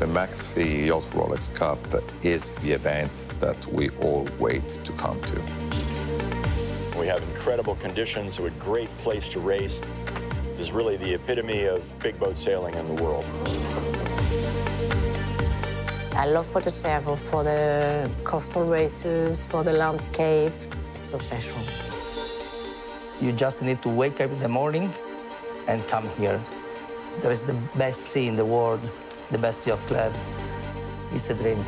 Maxi Yacht Rolex Cup is the event that we all wait to come to. We have incredible conditions, a great place to race. It is really the epitome of big boat sailing in the world. I love Porto for the coastal races, for the landscape. It's so special. You just need to wake up in the morning and come here. There is the best sea in the world, the best yacht club. It's a dream.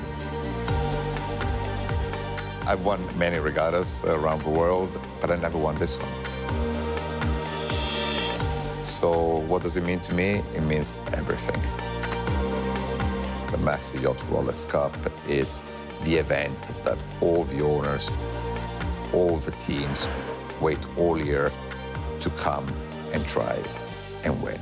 I've won many regattas around the world, but I never won this one. So what does it mean to me? It means everything. The Maxi Yacht Rolex Cup is the event that all the owners, all the teams wait all year to come and try and win.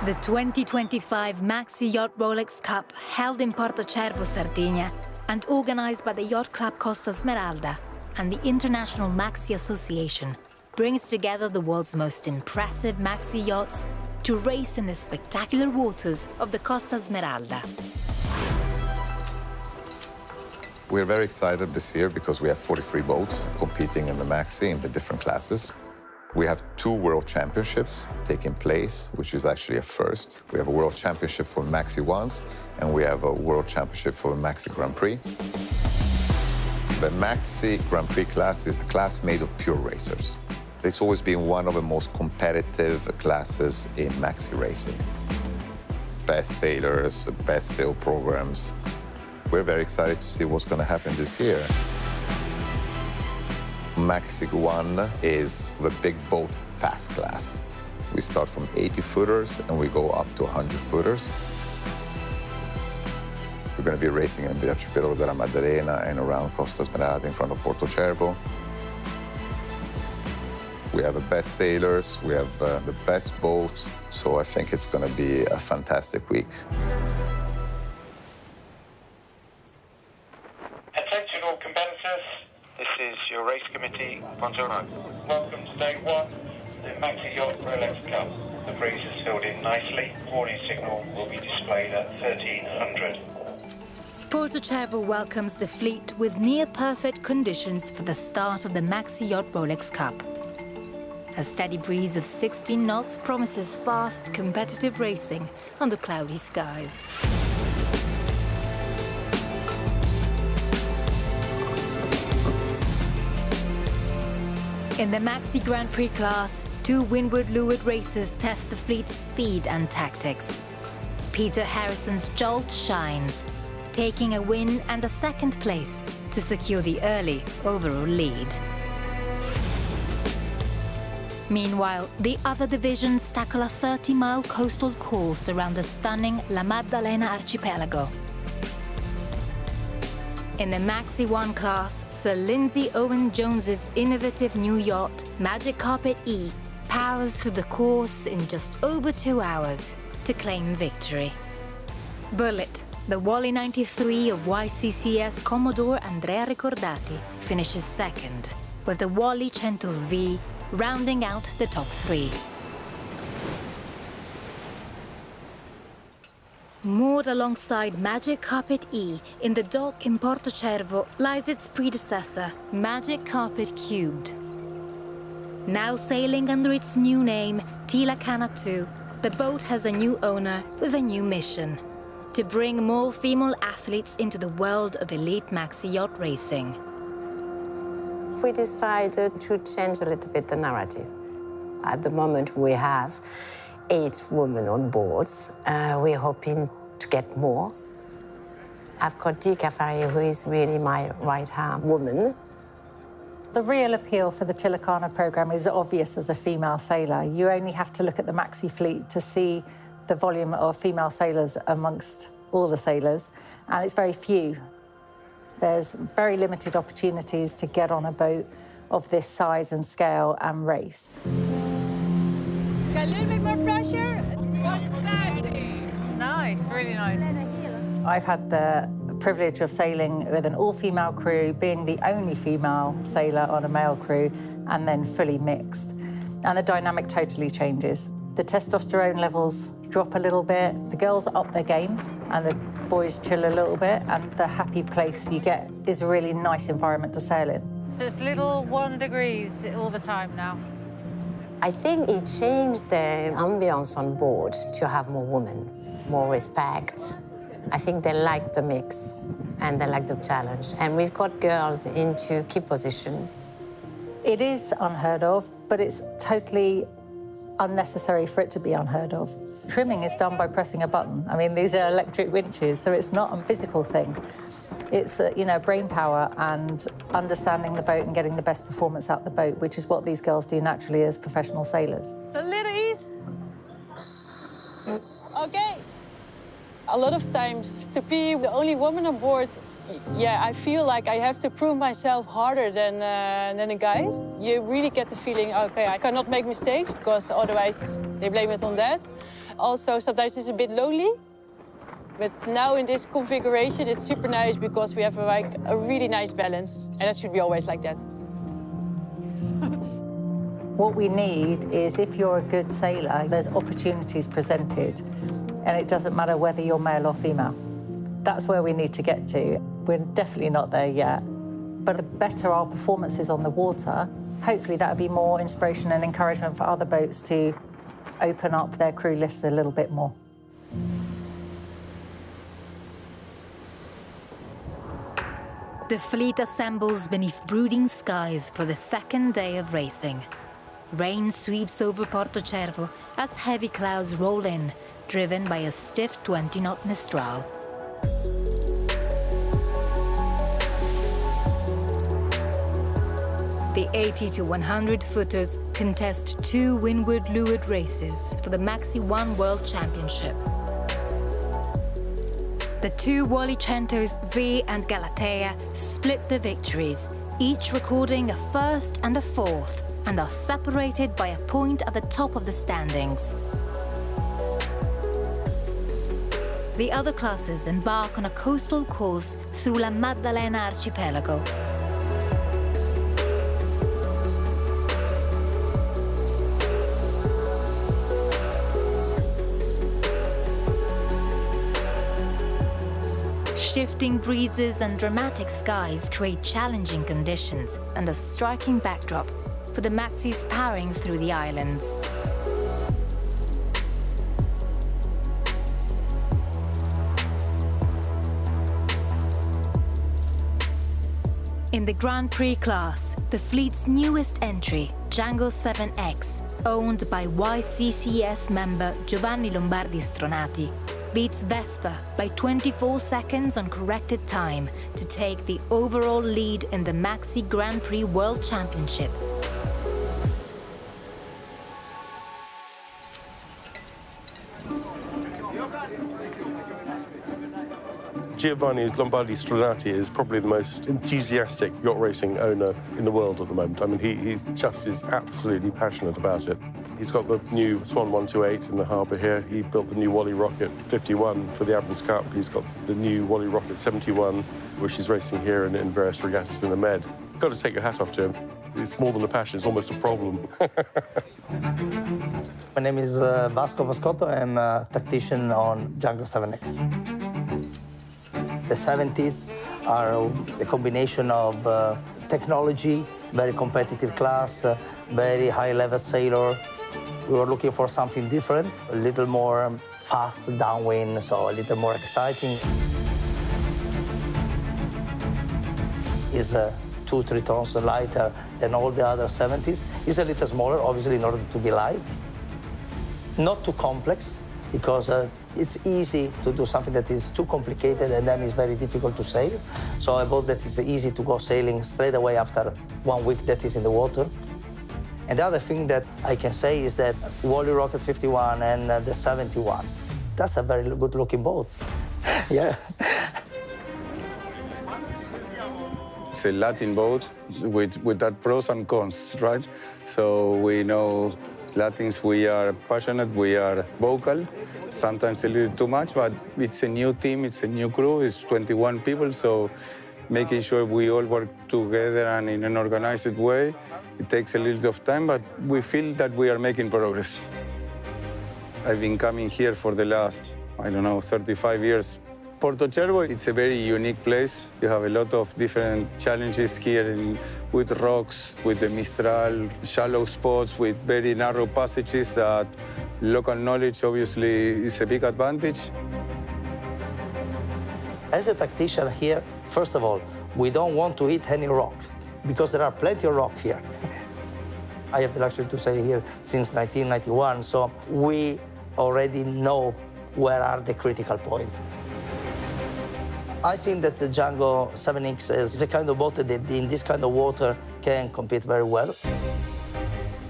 The 2025 Maxi Yacht Rolex Cup, held in Portocervo, Sardinia, and organized by the Yacht Club Costa Smeralda and the International Maxi Association, brings together the world's most impressive maxi yachts to race in the spectacular waters of the Costa Smeralda. We're very excited this year because we have 43 boats competing in the Maxi in the different classes. We have 2 World Championships taking place, which is actually a first. We have a World Championship for Maxi Ones, and we have a World Championship for Maxi Grand Prix. The Maxi Grand Prix class is a class made of pure racers. It's always been one of the most competitive classes in Maxi racing. Best sailors, best sail programs. We're very excited to see what's going to happen this year. Maxi One is the big boat fast class. We start from 80-footers and we go up to 100-footers. We're going to be racing in the Archipelago della Maddalena and around Costa Smeralda in front of Portocervo. We have the best sailors, we have the best boats, so I think it's going to be a fantastic week. Attention all competitors, this is your race committee. Buongiorno. Welcome to day 1, the Maxi Yacht Rolex Cup. The breeze has filled in nicely. Warning signal will be displayed at 1300. Portocervo welcomes the fleet with near-perfect conditions for the start of the Maxi Yacht Rolex Cup. A steady breeze of 16 knots promises fast, competitive racing under cloudy skies. In the Maxi Grand Prix class, 2 windward-leeward racers test the fleet's speed and tactics. Peter Harrison's Jolt shines, taking a win and a 2nd place to secure the early overall lead. Meanwhile, the other divisions tackle a 30-mile coastal course around the stunning La Maddalena archipelago. In the Maxi One class, Sir Lindsay Owen-Jones's innovative new yacht, Magic Carpet E, powers through the course in just over 2 hours to claim victory. Bullet, the Wally 93 of YCCS Commodore Andrea Ricordati, finishes 2nd, with the Wally 100V rounding out the top 3. Moored alongside Magic Carpet E in the dock in Portocervo lies its predecessor, Magic Carpet Cubed. Now sailing under its new name, Tila Cana 2, the boat has a new owner with a new mission: to bring more female athletes into the world of elite maxi yacht racing. We decided to change a little bit the narrative. At the moment, we have 8 women on boards. We're hoping to get more. I've got Dee Cafari, who is really my right-hand woman. The real appeal for the Tilakana programme is obvious as a female sailor. You only have to look at the Maxi fleet to see the volume of female sailors amongst all the sailors, and it's very few. There's very limited opportunities to get on a boat of this size and scale and race. Got a little bit more pressure. 130. Nice, really nice. I've had the privilege of sailing with an all-female crew, being the only female sailor on a male crew, and then fully mixed. and the dynamic totally changes. The testosterone levels drop a little bit, the girls up their game, and the boys chill a little bit, and the happy place you get is a really nice environment to sail in. So it's little 1 degrees all the time now. I think it changed the ambience on board to have more women, more respect. I think they like the mix and they like the challenge. And we've got girls into key positions. It is unheard of, but it's totally unnecessary for it to be unheard of. Trimming is done by pressing a button. I mean, these are electric winches, so it's not a physical thing. It's, brain power and understanding the boat and getting the best performance out the boat, which is what these girls do naturally as professional sailors. So little ease. Okay. A lot of times, to be the only woman on board, I feel like I have to prove myself harder than the guys. You really get the feeling, okay, I cannot make mistakes, because otherwise they blame it on that. Also, sometimes it's a bit lonely. But now in this configuration, it's super nice because we have a really nice balance. And it should be always like that. What we need is, if you're a good sailor, there's opportunities presented, and it doesn't matter whether you're male or female. That's where we need to get to. We're definitely not there yet. But the better our performance is on the water, hopefully that'll be more inspiration and encouragement for other boats to open up their crew lists a little bit more. The fleet assembles beneath brooding skies for the second day of racing. Rain sweeps over Porto Cervo as heavy clouds roll in, driven by a stiff 20-knot Mistral. The 80 to 100 footers contest 2 windward leeward races for the Maxi Yacht World Championship. The 2 Wallicentos, V and Galatea, split the victories, each recording a first and a fourth, and are separated by a point at the top of the standings. The other classes embark on a coastal course through La Maddalena archipelago. Shifting breezes and dramatic skies create challenging conditions and a striking backdrop for the Maxis powering through the islands. In the Grand Prix class, the fleet's newest entry, Django 7X, owned by YCCS member Giovanni Lombardi Stronati, beats Vespa by 24 seconds on corrected time to take the overall lead in the Maxi Grand Prix World Championship. Giovanni Lombardi Stronati is probably the most enthusiastic yacht racing owner in the world at the moment. I mean, he just is absolutely passionate about it. He's got the new Swan 128 in the harbour here. He built the new Wally Rocket 51 for the Admiral's Cup. He's got the new Wally Rocket 71, which is racing here in various regattas in the Med. You've got to take your hat off to him. It's more than a passion, it's almost a problem. My name is Vasco Vascotto. I'm a tactician on Django 7X. The 70s are a combination of technology, very competitive class, very high-level sailor. We were looking for something different, a little more fast downwind, so a little more exciting. It's 2-3 tons lighter than all the other 70s. It's a little smaller, obviously, in order to be light. Not too complex, because it's easy to do something that is too complicated and then it's very difficult to sail. So a boat that is easy to go sailing straight away after 1 week that is in the water. And the other thing that I can say is that Wally Rocket 51 and the 71, that's a very good-looking boat. Yeah. It's a Latin boat with that pros and cons, right? So we know Latins, we are passionate, we are vocal, sometimes a little too much, but it's a new team, it's a new crew, it's 21 people, so making sure we all work together and in an organized way. It takes a little bit of time, but we feel that we are making progress. I've been coming here for the last, 35 years. Portocervo, it's a very unique place. You have a lot of different challenges here with rocks, with the Mistral, shallow spots, with very narrow passages that local knowledge obviously is a big advantage. As a tactician here, first of all, we don't want to hit any rock because there are plenty of rock here. I have the luxury to stay here since 1991, so we already know where are the critical points. I think that the Django 7X is a kind of boat that in this kind of water can compete very well.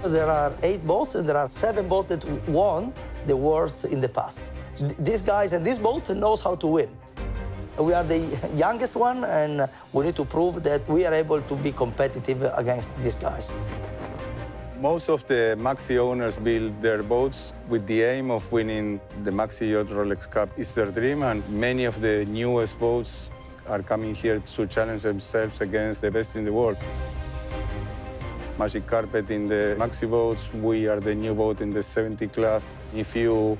There are 8 boats and there are 7 boats that won the worlds in the past. These guys and this boat knows how to win. We are the youngest one and we need to prove that we are able to be competitive against these guys. Most of the Maxi owners build their boats with the aim of winning the Maxi Yacht Rolex Cup. It's their dream, and many of the newest boats are coming here to challenge themselves against the best in the world. Magic carpet in the Maxi boats, we are the new boat in the 70 class. If you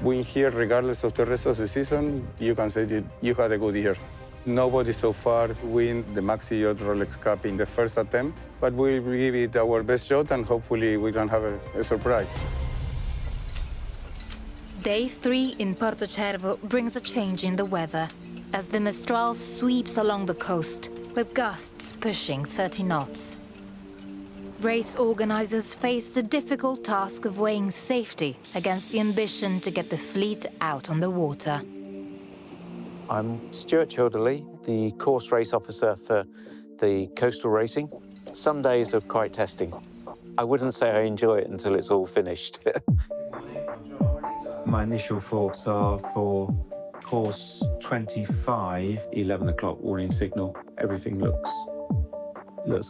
win here, regardless of the rest of the season, you can say that you had a good year. Nobody so far win the Maxi Yacht Rolex Cup in the first attempt, but we'll give it our best shot and hopefully we can have a surprise. Day 3 in Portocervo brings a change in the weather as the Mistral sweeps along the coast with gusts pushing 30 knots. Race organizers faced the difficult task of weighing safety against the ambition to get the fleet out on the water. I'm Stuart Childerley, the course race officer for the coastal racing. Some days are quite testing. I wouldn't say I enjoy it until it's all finished. My initial thoughts are for course 25, 11 o'clock warning signal. Everything looks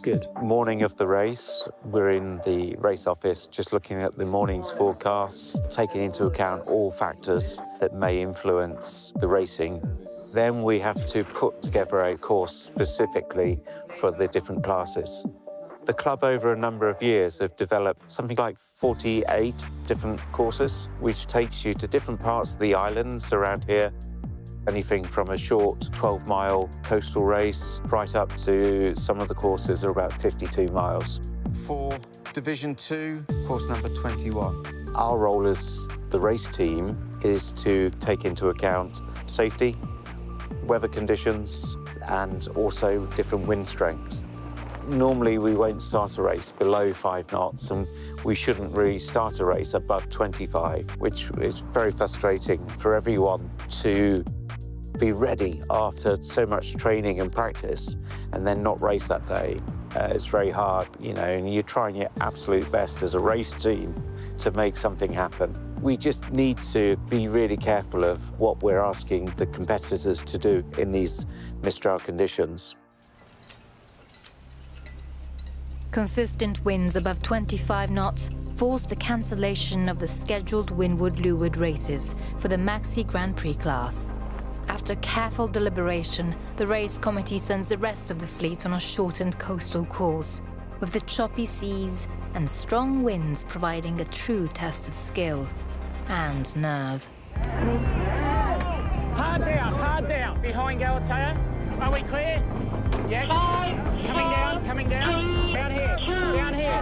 good. Morning of the race, we're in the race office just looking at the morning's forecasts, taking into account all factors that may influence the racing. Then we have to put together a course specifically for the different classes. The club over a number of years have developed something like 48 different courses, which takes you to different parts of the islands around here. Anything from a short 12-mile coastal race right up to some of the courses are about 52 miles. For Division 2, course number 21. Our role as the race team is to take into account safety, weather conditions, and also different wind strengths. Normally, we won't start a race below 5 knots, and we shouldn't really start a race above 25, which is very frustrating for everyone to be ready after so much training and practice and then not race that day. It's very hard, and you're trying your absolute best as a race team to make something happen. We just need to be really careful of what we're asking the competitors to do in these Mistral conditions. Consistent winds above 25 knots forced the cancellation of the scheduled windward-leeward races for the Maxi Grand Prix class. After careful deliberation, the race committee sends the rest of the fleet on a shortened coastal course, with the choppy seas and strong winds providing a true test of skill and nerve. Hard down. Behind Galatea. Are we clear? Yeah. Coming down. Down here.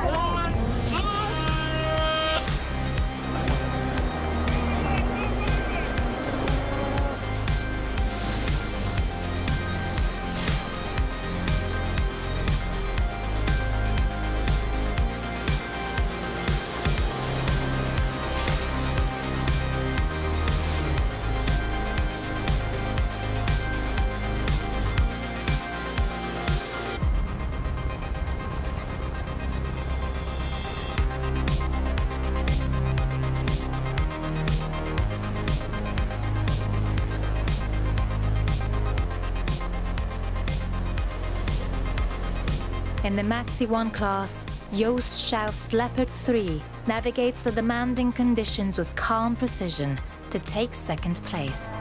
In the Maxi 1 class, Joost Schauff's Leopard 3 navigates the demanding conditions with calm precision to take second place.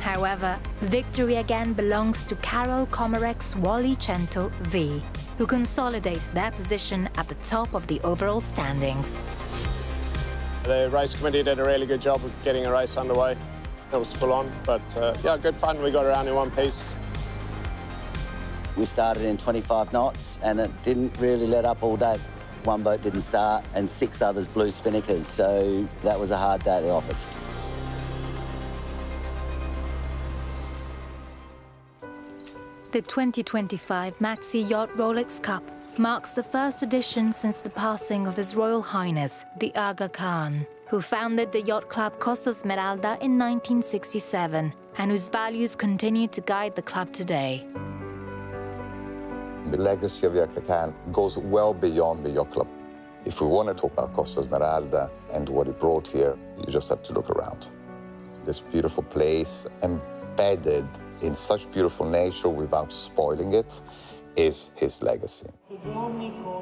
However, victory again belongs to Carol Komarek's Wally Cento V, who consolidate their position at the top of the overall standings. The race committee did a really good job of getting a race underway. It was full on, but yeah, good fun. We got around in one piece. We started in 25 knots and it didn't really let up all day. One boat didn't start and 6 others blew spinnakers, so that was a hard day at the office. The 2025 Maxi Yacht Rolex Cup marks the first edition since the passing of His Royal Highness, the Aga Khan, who founded the yacht club Costa Smeralda in 1967 and whose values continue to guide the club today. The legacy of the Aga Khan goes well beyond the yacht club. If we want to talk about Costa Smeralda and what it brought here, you just have to look around. This beautiful place, embedded in such beautiful nature without spoiling it, is his legacy.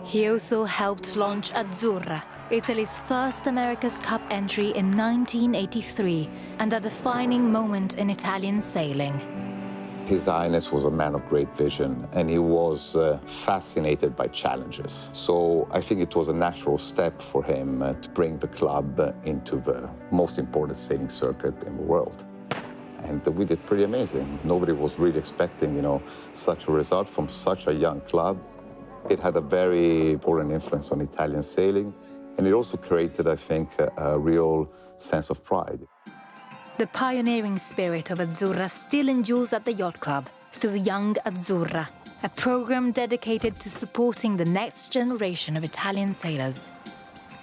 He also helped launch Azzurra, Italy's first America's Cup entry in 1983, and a defining moment in Italian sailing. His Highness was a man of great vision, and he was fascinated by challenges. So I think it was a natural step for him to bring the club into the most important sailing circuit in the world. And we did pretty amazing. Nobody was really expecting, such a result from such a young club. It had a very important influence on Italian sailing, and it also created, I think, a real sense of pride. The pioneering spirit of Azzurra still endures at the yacht club through Young Azzurra, a program dedicated to supporting the next generation of Italian sailors.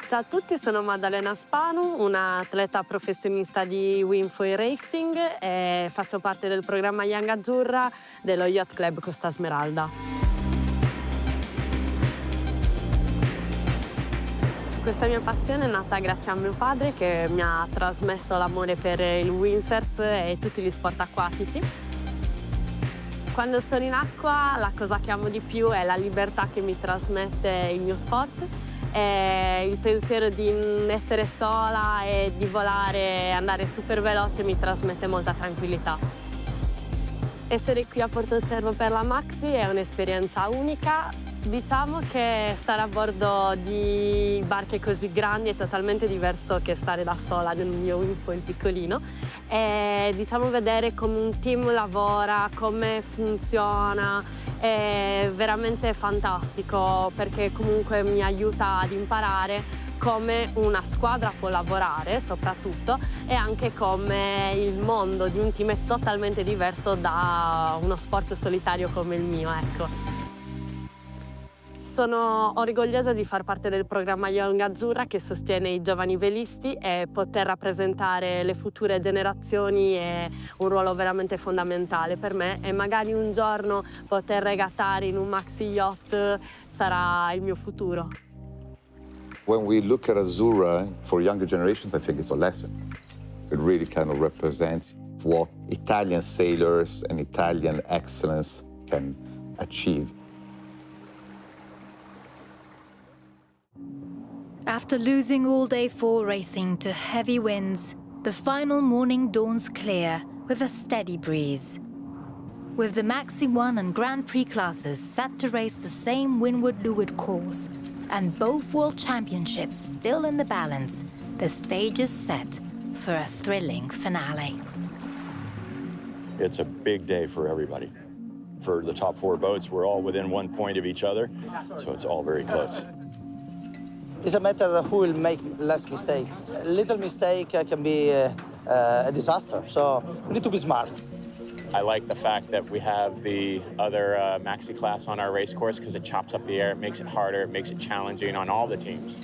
Ciao a tutti, sono Maddalena Spanu, un'atleta professionista di Wingfoil Racing e faccio parte del programma Young Azzurra dello Yacht Club Costa Smeralda. Questa mia passione è nata grazie a mio padre che mi ha trasmesso l'amore per il windsurf e tutti gli sport acquatici. Quando sono in acqua la cosa che amo di più è la libertà che mi trasmette il mio sport. E il pensiero di essere sola e di volare e andare super veloce mi trasmette molta tranquillità. Essere qui a Portocervo per la Maxi è un'esperienza unica. Diciamo che stare a bordo di barche così grandi è totalmente diverso che stare da sola nel mio wingfoil piccolino. E vedere come un team lavora, come funziona, è veramente fantastico perché comunque mi aiuta ad imparare come una squadra può lavorare soprattutto e anche come il mondo di un team è totalmente diverso da uno sport solitario come il mio, ecco. Sono orgogliosa di far parte del programma Young Azzurra che sostiene i giovani velisti e poter rappresentare le future generazioni è un ruolo veramente fondamentale per me e magari un giorno poter regattare in un maxi yacht sarà il mio futuro. When we look at Azzurra, for younger generations, I think it's a lesson. It really kind of represents what Italian sailors and Italian excellence can achieve. After losing all day 4 racing to heavy winds, the final morning dawns clear with a steady breeze. With the Maxi 1 and Grand Prix classes set to race the same windward-leeward course, and both World Championships still in the balance, the stage is set for a thrilling finale. It's a big day for everybody. For the top 4 boats, we're all within 1 point of each other, so it's all very close. It's a matter of who will make less mistakes. A little mistake can be a disaster, so we need to be smart. I like the fact that we have the other Maxi class on our race course because it chops up the air, it makes it harder, it makes it challenging on all the teams.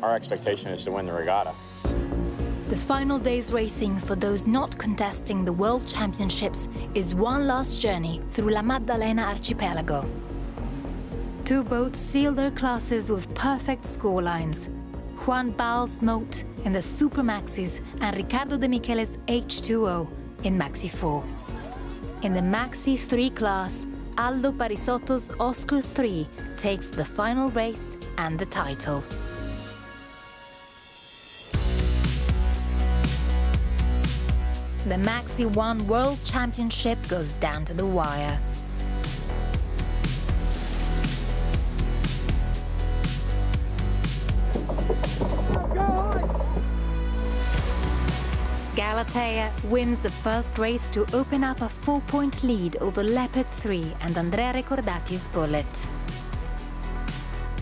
Our expectation is to win the regatta. The final day's racing for those not contesting the World Championships is one last journey through La Maddalena Archipelago. 2 boats seal their classes with perfect scorelines. Juan Bal's Moat in the Super Maxis and Riccardo De Michele's H2O in Maxi 4. In the Maxi 3 class, Aldo Parisotto's Oscar 3 takes the final race and the title. the Maxi 1 World Championship goes down to the wire. Galatea wins the first race to open up a 4-point lead over Leopard 3 and Andrea Recordati's Bullet.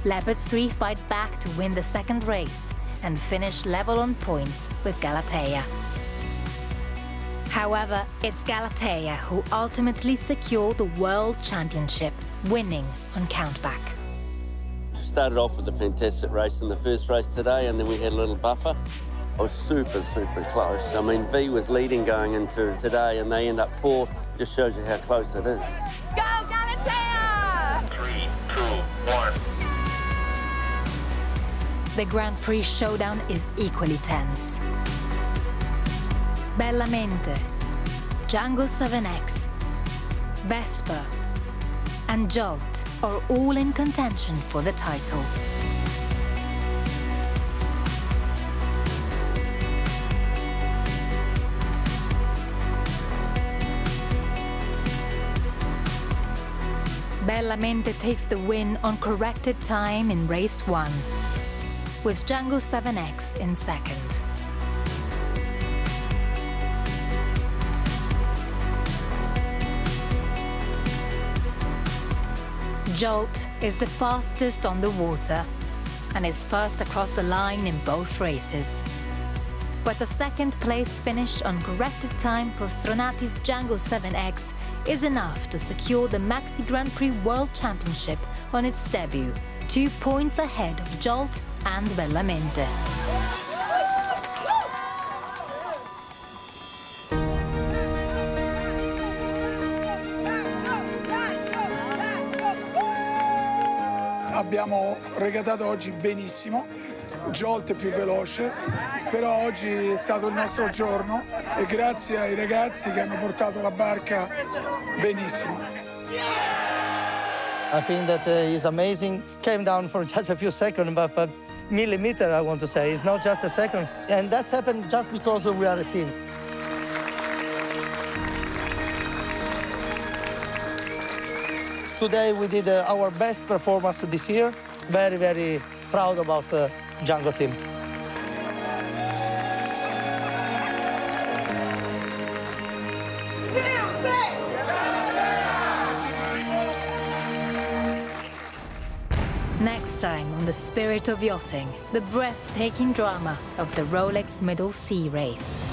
Leopard 3 fight back to win the second race and finish level on points with Galatea. However, it's Galatea who ultimately secured the World Championship, winning on countback. Started off with a fantastic race in the first race today, and then we had a little buffer. It was super, super close. I mean, V was leading going into today, and they end up fourth. Just shows you how close it is. Go, Galatea! 3, 2, 1. The Grand Prix showdown is equally tense. Bellamente, Django 7X, Vespa, and Jolt are all in contention for the title. Bellamente takes the win on corrected time in race 1, with Django 7X in second. Jolt is the fastest on the water and is first across the line in both races. But a second-place finish on corrected time for Stronati's Django 7X is enough to secure the Maxi Grand Prix World Championship on its debut, 2 points ahead of Jolt and Bellamente. Abbiamo regatato oggi benissimo, Jolt è più veloce, però oggi è stato il nostro giorno e grazie ai ragazzi che hanno portato la barca benissimo. I think that he's amazing. Came down for just a few seconds, but for millimeter, I want to say. It's not just a second. And that's happened just because we are a team. Today we did our best performance this year. Very, very proud about the Django team. Next time on The Spirit of Yachting, the breathtaking drama of the Rolex Middle Sea Race.